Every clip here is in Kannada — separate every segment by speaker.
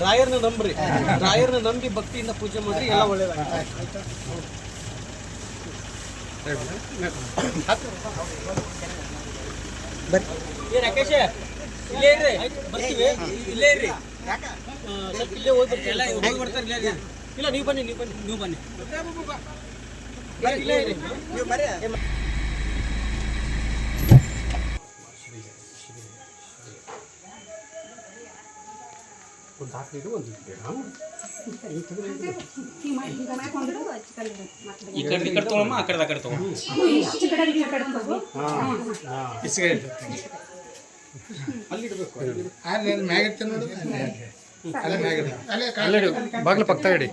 Speaker 1: ರಾಯರ್ನ ನಂಬ್ರಿ, ರಾಯರ್ನ ನಂಬಿ ಭಕ್ತಿಯಿಂದ ಪೂಜೆ ಮಾಡ್ರಿ, ಎಲ್ಲ ಒಳ್ಳೇದಾಗುತ್ತೆ. ರಾಕೇಶ ಇಲ್ಲೇ ಇರ್ರಿ, ಬರ್ತೀವಿ, ಇಲ್ಲೇ ಇರ್ರಿ, ಸ್ವಲ್ಪ ಇಲ್ಲೇ ಹೋಗಿ ಬರ್ತಾರೆ. ಇಲ್ಲ ನೀವು ಬನ್ನಿ, ನೀವು ಬನ್ನಿ ಇಲ್ಲೇ ಇರ್ರಿ, ನೀವು ಬರ್ರಿ. ಒಂದು ಹಾಕಿದ್ರು ಒಂದು ಈ ಕಡೆ ತಗೊಳಮ್ಮ, ಆ ಕಡೆ ತಗೋ. ಅಲ್ಲಿ ಇಡಬೇಕು, ಮ್ಯಾಗಿಡ್ತ ನೋಡಿ, ಅಲ್ಲಿ ಬಾಗಿಲು ಪಕ್ಕ ಇಡಿ.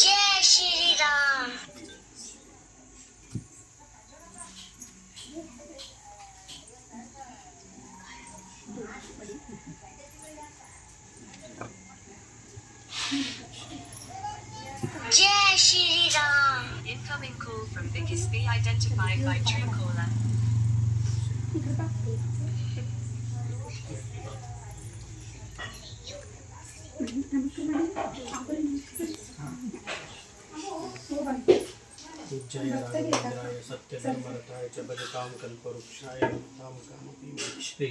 Speaker 2: जय श्री राम। जय Shri Ram.
Speaker 3: Incoming call from Vickers B identified by Truecaller.
Speaker 1: पूज्याय राघवेन्द्राय सत्यधर्मरताय च भजतां कल्पवृक्षाय नमतां कामधेनवे। श्री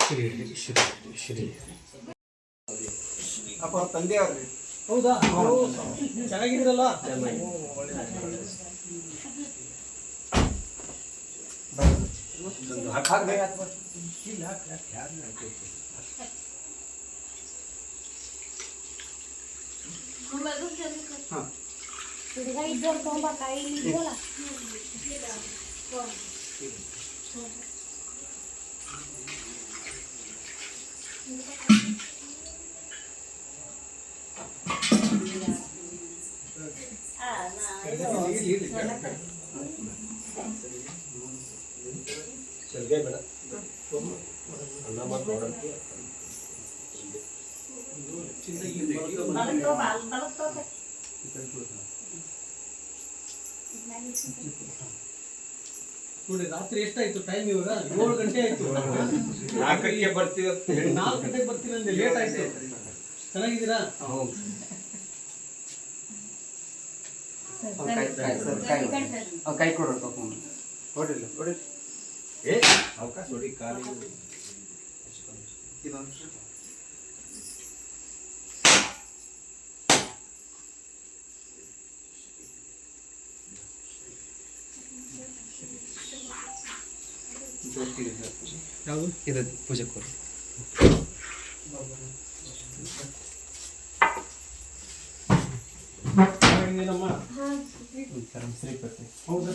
Speaker 1: ಹರಿ ಶ್ರೀ ಹರಿ ಶ್ರೀ ಹರಿ. ಅಪ್ಪ ತಂದೆ ಅವ್ರಿ, ಹೌದಾ? ಚೆನ್ನಾಗಿದ್ದೀರಲ್ಲ? ಬೇಡ ಅನ್ನ ಮತ್ತು ನೋಡಂತೆ ನೋಡಿ. ರಾತ್ರಿ ಎಷ್ಟಾಯ್ತು ಟೈಮ್? ಇವಾಗ 7 ಗಂಟೆ ಆಯ್ತು. 4 ಗಂಟೆಗೆ ಬರ್ತೀವಿ, 4 ಗಂಟೆಗೆ ಬರ್ತೀನಿ ಅಂದ್ರೆ ಲೇಟ್ ಆಯ್ತು. ಚೆನ್ನಾಗಿದ್ದೀರಾ?
Speaker 4: ಕೈ ಕೊಡೋದು
Speaker 1: ನೋಡಿಲ್ಲ ನೋಡಿ, ಅವಕಾಶ ನೋಡಿ. ಖಾಲಿ ಯಾವುದು
Speaker 4: ಇದು ಪೂಜೆ ಕೊಡಿ.
Speaker 1: ಶ್ರೀಪತಿ ಹೌದಾ?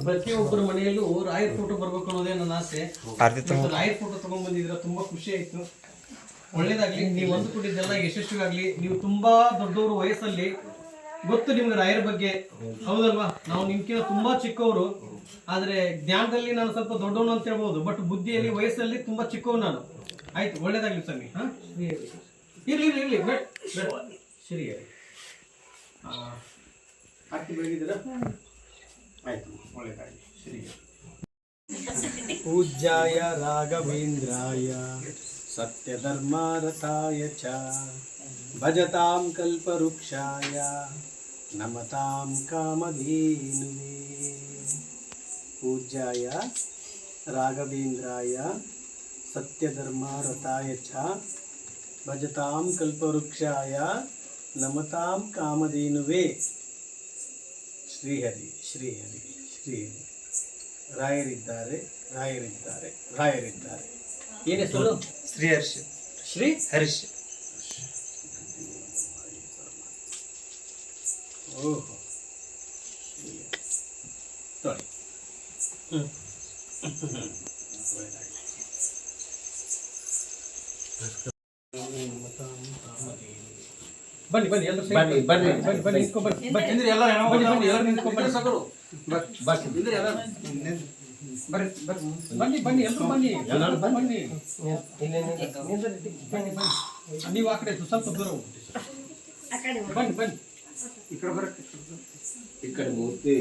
Speaker 1: ಪ್ರತಿಯೊಬ್ಬರ ಮನೆಯಲ್ಲೂ ರಾಯರ್ ಫೋಟೋ ಬರ್ಬೇಕು ಅನ್ನೋದೇ ನನ್ನ ಆಸೆ. ರಾಯರ್ ಫೋಟೋ ತಗೊಂಡ್ ಬಂದಿದ್ರ, ತುಂಬಾ ಖುಷಿ ಆಯ್ತು. ಒಳ್ಳೇದಾಗ್ಲಿ, ನೀವು ಅಂದುಕೊಂಡಿದ್ದೆಲ್ಲ ಯಶಸ್ವಿಯಾಗ್ಲಿ. ನೀವು ತುಂಬಾ ದೊಡ್ಡವರು ವಯಸ್ಸಲ್ಲಿ, ಗೊತ್ತು ನಿಮ್ಗೆ ರಾಯರ್ ಬಗ್ಗೆ, ಹೌದಲ್ವಾ? ನಾವು ನಿಮ್ಕಿಂತ ತುಂಬಾ ಚಿಕ್ಕವರು, ಆದ್ರೆ ಜ್ಞಾನದಲ್ಲಿ ನಾನು ಸ್ವಲ್ಪ ದೊಡ್ಡವನು ಅಂತ ಹೇಳ್ಬೋದು, ಬಟ್ ಬುದ್ಧಿಯಲ್ಲಿ ವಯಸ್ಸಲ್ಲಿ ತುಂಬಾ ಚಿಕ್ಕವನು ನಾನು. ಆಯ್ತು, ಒಳ್ಳೇದಾಗ್ಲಿ ಸ್ವಾಮಿ. ಇರ್ಲಿ ಇರ್ಲಿ ಇರ್ಲಿ, ಬೇಡ ಸರಿ. ಹಾಕಿ ಬೆಳಗಿದ್ದೀರಾ? ಆಯ್ತು, ಒಳ್ಳೇದಾಗಲಿ. ಸರಿ. ಪೂಜ್ಯಾಯ ರಾಘವೇಂದ್ರಾಯ ಸತ್ಯಧರ್ಮರತಾಯ ಚ ಭಜತಾಂ ಕಲ್ಪವೃಕ್ಷಾಯ ನಮತಾಂ ಕಾಮಧೇನುವೇ. ಪೂಜ್ಯಾಯ ರಾಘವೇಂದ್ರಾಯ ಸತ್ಯಧರ್ಮರತಾಯ ಚ ಭಜತಾಂ ಕಲ್ಪವೃಕ್ಷಾಯ ನಮತಾಂ ಕಾಮಧೇನುವೇ. ಶ್ರೀಹರಿ ಶ್ರೀಹರಿ ಶ್ರೀಹರಿ. ರಾಯರಿದ್ದಾರೆ, ರಾಯರಿದ್ದಾರೆ, ರಾಯರಿದ್ದಾರೆ. ಏನ್ ಹೆಸರು?
Speaker 4: ಶ್ರೀ ಹರ್ಷ.
Speaker 1: ಶ್ರೀ
Speaker 4: ಹರ್ಷ.
Speaker 1: ಓಹೋ, ನೋಡಿ. ಬನ್ನಿ ಬನ್ನಿ ಎಲ್ಲರೂ ಬನ್ನಿ ಬನ್ನಿ ಬನ್ನಿ ಬನ್ನಿ ನಿಂತ್ಕೊ ಬನ್ನಿ ಬನ್ನಿ ಎಲ್ಲ ಬನ್ನಿ ಬನ್ನಿ ಎಲ್ಲರೂ ನಿಂತ್ಕೊ ಬನ್ನಿ ಸಾಕರು ಬನ್ನಿ ಬನ್ನಿ ಬನ್ನಿ ಎಲ್ಲರೂ ಬನ್ನಿ ಎಲ್ಲರೂ ಬನ್ನಿ ನೀವು ಆ ಕಡೆ ಸ್ವಲ್ಪ ದೂರ ಹೋಗಿ ಬನ್ನಿ ಬನ್ನಿ
Speaker 4: ಈ ಕಡೆ ಬರಕ್ಕೆ
Speaker 5: ಈ ಕಡೆ ಮೂರ್ತಿ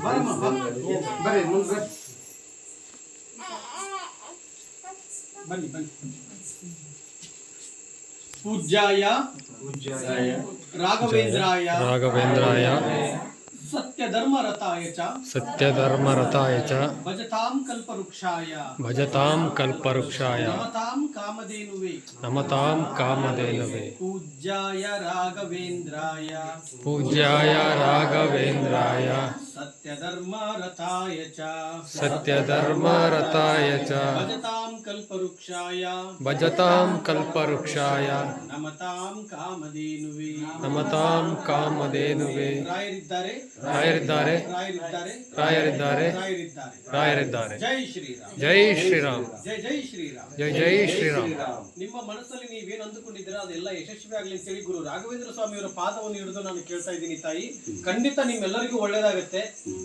Speaker 1: ಬಾರಮ್ಮ
Speaker 4: ಬರ್ರಿ ಮುಂದೆ ಬರ್ರಿ
Speaker 1: ಬನ್ನಿ ಬನ್ನಿ ಪೂಜ್ಯಾಯ ರಾಘವೇಂದ್ರಾಯ ಸತ್ಯಧರ್ಮರತಾಯ ಚ ಭಜತಾಂ ಕಲ್ಪವೃಕ್ಷಾಯ ನಮತಾಂ ಕಾಮಧೇನುವೇ ಪೂಜ್ಯಾಯ ರಾಘವೇಂದ್ರಾಯ ಸತ್ಯಧರ್ಮರತಾಯ ಚ ಭಜತಾಂ ಕಲ್ಪವೃಕ್ಷಾಯ ನಮತಾಂ ಕಾಮಧೇನುವೇ ರಾಯರಿದ್ದಾರೆ ಜೈ ಶ್ರೀರಾಮ್ ಜೈ ಶ್ರೀರಾಮ್ ನಿಮ್ಮ ಮನಸ್ಸಲ್ಲಿ ನೀವೇನು ಅಂದುಕೊಂಡಿದ್ದೀರಾ ಅದೆಲ್ಲ ಯಶಸ್ವಿ ಆಗಲಿ ಅಂತೇಳಿ ಗುರು ರಾಘವೇಂದ್ರ ಸ್ವಾಮಿಯವರ ಪಾದವನ್ನು ಹಿಡಿದು ನಾನು ಕೇಳ್ತಾ ಇದ್ದೀನಿ ತಾಯಿ. ಖಂಡಿತ ನಿಮ್ಮೆಲ್ಲರಿಗೂ ಒಳ್ಳೇದಾಗುತ್ತೆ.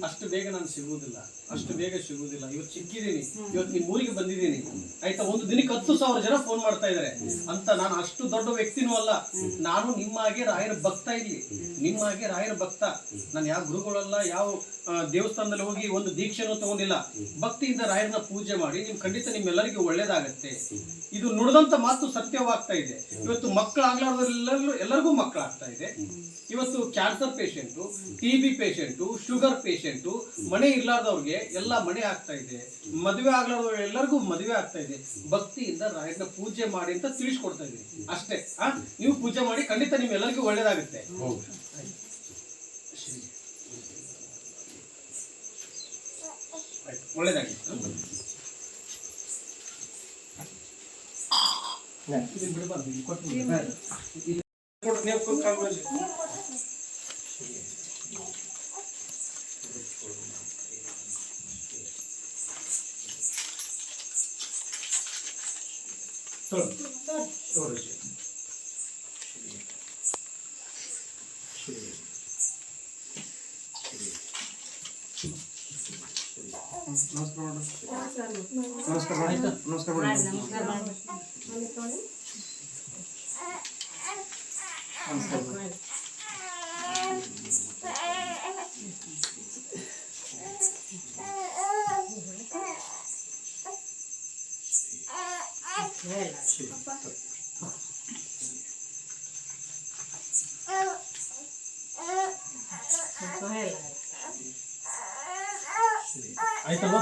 Speaker 1: ಅಷ್ಟು ಬೇಗ ನಾನು ಸಿಗುವುದಿಲ್ಲ. ಇವತ್ತು ಸಿಕ್ಕಿದ್ದೀನಿ, ಇವತ್ತು ನಿಮ್ಮ ಊರಿಗೆ ಬಂದಿದ್ದೀನಿ ಆಯ್ತಾ. ಒಂದು ದಿನಕ್ಕೆ 10,000 ಜನ ಫೋನ್ ಮಾಡ್ತಾ ಇದ್ದಾರೆ ಅಂತ. ನಾನು ಅಷ್ಟು ದೊಡ್ಡ ವ್ಯಕ್ತಿನೂ ಅಲ್ಲ. ನಾನು ನಿಮ್ಮ ಹಾಗೆ ರಾಯರ ಭಕ್ತ. ನಾನು ಯಾವ ಗುರುಗಳಲ್ಲ, ಯಾವ ದೇವಸ್ಥಾನದಲ್ಲಿ ಹೋಗಿ ಒಂದು ದೀಕ್ಷೆನೂ ತಗೊಂಡಿಲ್ಲ. ಭಕ್ತಿಯಿಂದ ರಾಯರನ್ನ ಪೂಜೆ ಮಾಡಿ ಖಂಡಿತ ನಿಮ್ಮೆಲ್ಲರಿಗೂ ಒಳ್ಳೇದಾಗತ್ತೆ. ಇದು ನುಡಿದಂತ ಮಾತು ಸತ್ಯವಾಗ್ತಾ ಇದೆ. ಇವತ್ತು ಮಕ್ಕಳಾಗ್ಲಾರ್ದೆಲ್ಲರೂ ಎಲ್ಲರಿಗೂ ಮಕ್ಕಳಾಗ್ತಾ ಇದೆ. ಇವತ್ತು cancer patient, TB patient, sugar patient, ಮನೆ ಇರ್ಲಾರ್ದವ್ರಿಗೆ ಎಲ್ಲ ಮನೆ ಆಗ್ತಾ ಇದೆ. ಮದುವೆ ಆಗ್ಲಾರ್ದವ್ರಿಗೆ ಎಲ್ಲರಿಗೂ ಮದುವೆ ಆಗ್ತಾ ಇದೆ. ಭಕ್ತಿಯಿಂದ ರಾಯರನ್ನ ಪೂಜೆ ಮಾಡಿ ಅಂತ ತಿಳಿಸ್ಕೊಡ್ತಾ ಇದ್ದೀನಿ ಅಷ್ಟೇ. ನೀವು ಪೂಜೆ ಮಾಡಿ ಖಂಡಿತ ನಿಮ್ಮೆಲ್ಲರಿಗೂ ಒಳ್ಳೇದಾಗುತ್ತೆ. ಒಳ್ಳೇದಾಗಿ ಆಯ್ತಲ್ವ?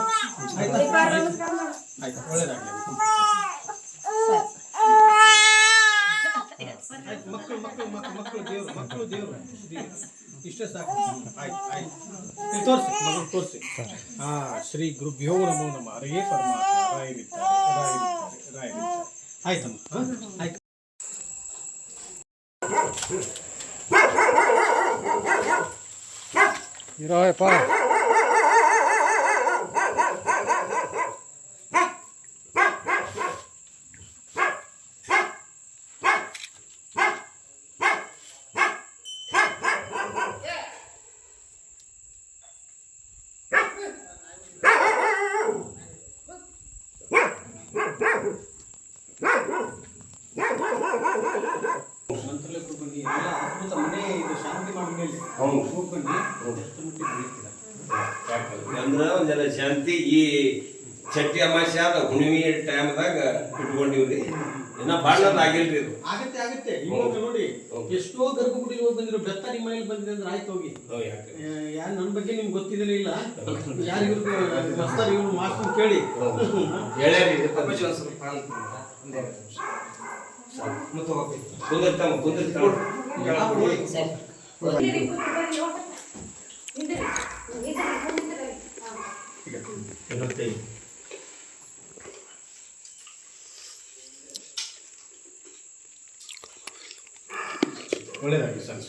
Speaker 1: ಆಯ್ತು, ಒಳ್ಳೇದಾಗಲಿ. ಮಕ್ಕಳು ದೇವರು ಇಷ್ಟೇ ಸಾಕು. ಆಯ್ತು ತೋರಿಸಿ, ಮಗು ತೋರಿಸಿ. ಶ್ರೀ ಗುರುಭ್ಯೋ ನಮೋ ನಮಃ. ಹರೇ ಪರಮಾತ್ಮ. ರಾಯರಿದ್ದಾರೆ. ಆಯ್ತಮ್ಮ, ಆಯ್ತು.
Speaker 6: ಇರೋಯಪ್ಪ
Speaker 1: ಬನ್ನಿ, ಎಲ್ಲ ಅದ್ಭುತ ಮನೆ ಇದು ಶಾಂತಿ ಮಾಡಿದ್ಮೇಲೆ ಬನ್ನಿ.
Speaker 5: ಅಂದ್ರೆ ಒಂದೆಲ್ಲ ಶಾಂತಿ ಈ ಚಟ್ಟಿ ಅಮಾಸ್ಯ ಆದ ಹುಣ್ಣಿಮೆ ಟೈಮ್ದಾಗ ಇಟ್ಕೊಂಡಿವ್ರಿ. ಇನ್ನ ಭಾಳ ಆಗಿಲ್ರಿ ಇದು.
Speaker 1: ಆಗತ್ತೆ ಇವಾಗ ನೋಡಿ ಎಷ್ಟೋ ಗರ್ಭಗುಡಿ ಹೋಗಿ ಬಂದಿರೋ ಬೆತ್ತ ನಿಮ್ಮ ಮನೇಲಿ ಬಂದಿದೆ ಅಂದ್ರೆ ಆಯ್ತು ಹೋಗಿ. ಯಾರು ನನ್ನ ಬಗ್ಗೆ ನಿಮ್ಗೆ ಗೊತ್ತಿದ್ರೆ ಇಲ್ಲ, ಯಾರಿಗೂ ಮಸ್ತಾರ ಇವ್ರು ಮಾಸ್ಟರ್ ಕೇಳಿ
Speaker 5: ಹೇಳ್ಯಾರಿ. ಕುಂದಿರ್ತಾವ
Speaker 1: ಒಳ್ಳೇದಾಗಿ ಸರ್.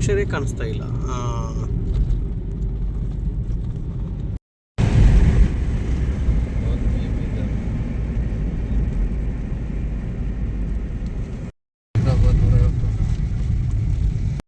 Speaker 1: ಅಕ್ಷರೇ ಕಾಣಿಸ್ತಾ ಇಲ್ಲ.